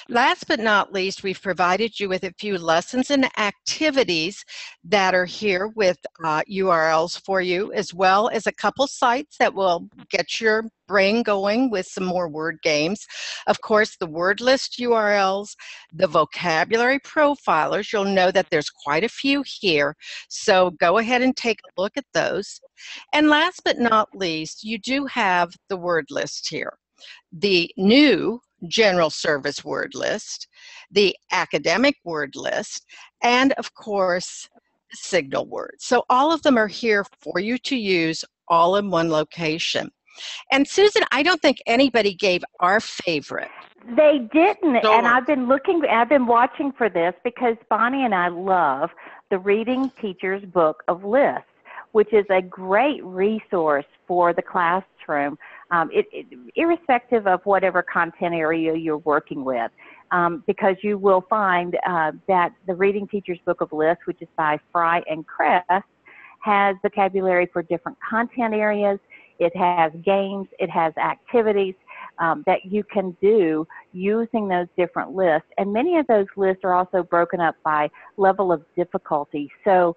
Last but not least, we've provided you with a few lessons and activities that are here with URLs for you, as well as a couple sites that will get your brain going with some more word games. Of course, the word list URLs, the vocabulary profilers, you'll know that there's quite a few here, so go ahead and take a look at those. And last but not least, you do have the word list here. The new general service word list, the academic word list, and of course, signal words. So all of them are here for you to use all in one location. And Susan, I don't think anybody gave our favorite. They didn't, Sure. and I've been watching for this because Bonnie and I love the Reading Teacher's Book of Lists, which is a great resource for the classroom, irrespective of whatever content area you're working with, because you will find that the Reading Teacher's Book of Lists, which is by Frayer and Kress, has vocabulary for different content areas. It has games, it has activities that you can do using those different lists. And many of those lists are also broken up by level of difficulty. So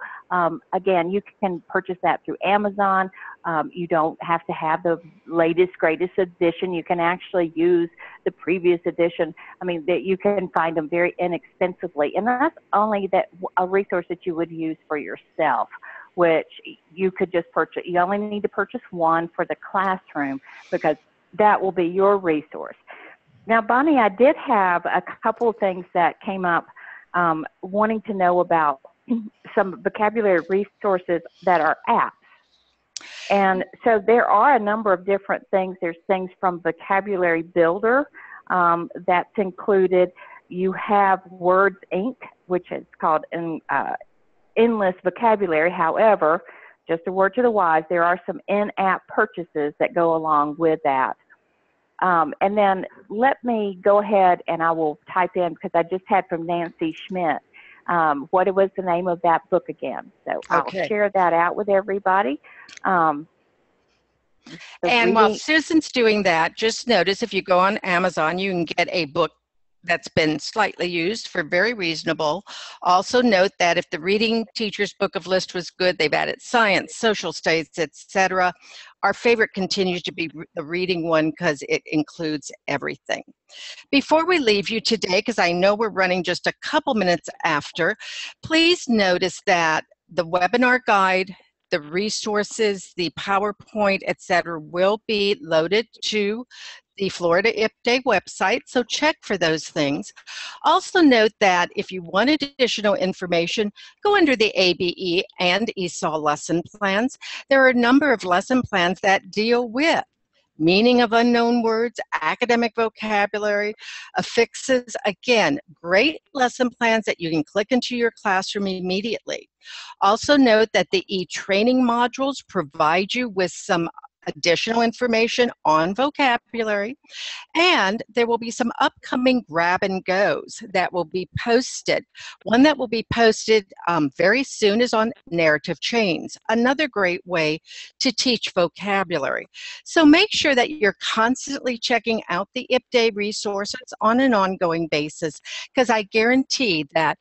again, you can purchase that through Amazon. You don't have to have the latest, greatest edition. You can actually use the previous edition. I mean, that you can find them very inexpensively. And that's only a resource that you would use for yourself, which you could just purchase. You only need to purchase one for the classroom because that will be your resource. Now, Bonnie, I did have a couple of things that came up wanting to know about some vocabulary resources that are apps. And so there are a number of different things. There's things from Vocabulary Builder that's included. You have Words Inc., which is called Endless Vocabulary. However, just a word to the wise, there are some in-app purchases that go along with that. And then let me go ahead and I will type in, because I just had from Nancy Schmidt, what was the name of that book again? So I'll share that out with everybody. And while Susan's doing that, just notice if you go on Amazon, you can get a book that's been slightly used for very reasonable. Also note that if the Reading Teacher's Book of List was good, they've added science, social studies, etc. Our favorite continues to be the reading one because it includes everything. Before we leave you today, because I know we're running just a couple minutes after, please notice that the webinar guide, the resources, the PowerPoint, etc., will be loaded to the Florida IPDay website, so check for those things. Also note that if you want additional information, go under the ABE and ESOL lesson plans. There are a number of lesson plans that deal with meaning of unknown words, academic vocabulary, affixes. Again, great lesson plans that you can click into your classroom immediately. Also note that the e-training modules provide you with some additional information on vocabulary, and there will be some upcoming grab and goes that will be posted. One that will be posted very soon is on narrative chains, another great way to teach vocabulary. So make sure that you're constantly checking out the IPDay resources on an ongoing basis, because I guarantee that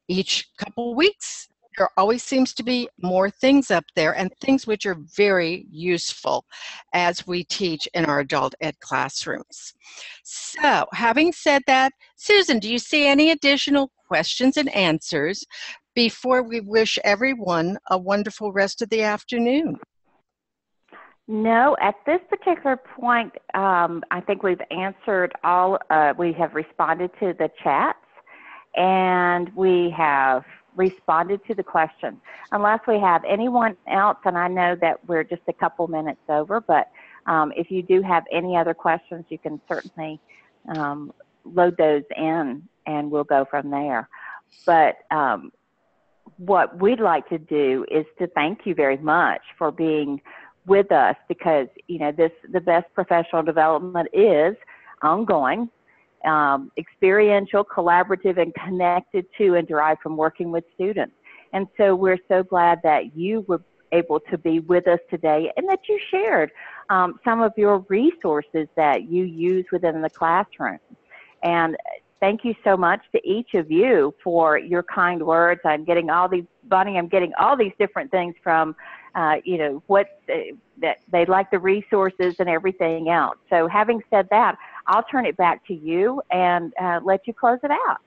each couple weeks there always seems to be more things up there, and things which are very useful as we teach in our adult ed classrooms. So having said that, Susan, do you see any additional questions and answers before we wish everyone a wonderful rest of the afternoon? No, at this particular point, I think we've answered all, we have responded to the chats, and we have responded to the questions. Unless we have anyone else, and I know that we're just a couple minutes over, but if you do have any other questions, you can certainly load those in, and we'll go from there. But what we'd like to do is to thank you very much for being with us, because the best professional development is ongoing, experiential, collaborative, and connected to and derived from working with students. And so we're so glad that you were able to be with us today, and that you shared some of your resources that you use within the classroom. And thank you so much to each of you for your kind words. I'm getting all these, Bonnie, I'm getting all these different things from, that they like the resources and everything else. So having said that, I'll turn it back to you and let you close it out.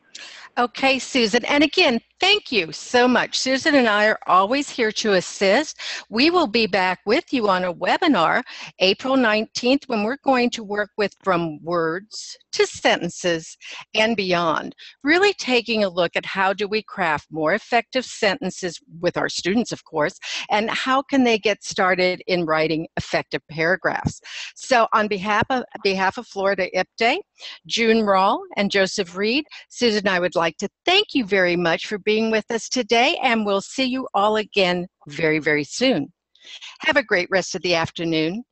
Okay, Susan. And again, thank you so much. Susan and I are always here to assist. We will be back with you on a webinar April 19th when we're going to work with from words to sentences and beyond, really taking a look at how do we craft more effective sentences with our students, of course, and how can they get started in writing effective paragraphs. So on behalf of Florida IPDA, June Rawl and Joseph Reed, Susan and I would like to thank you very much for being with us today, and we'll see you all again very, very soon. Have a great rest of the afternoon.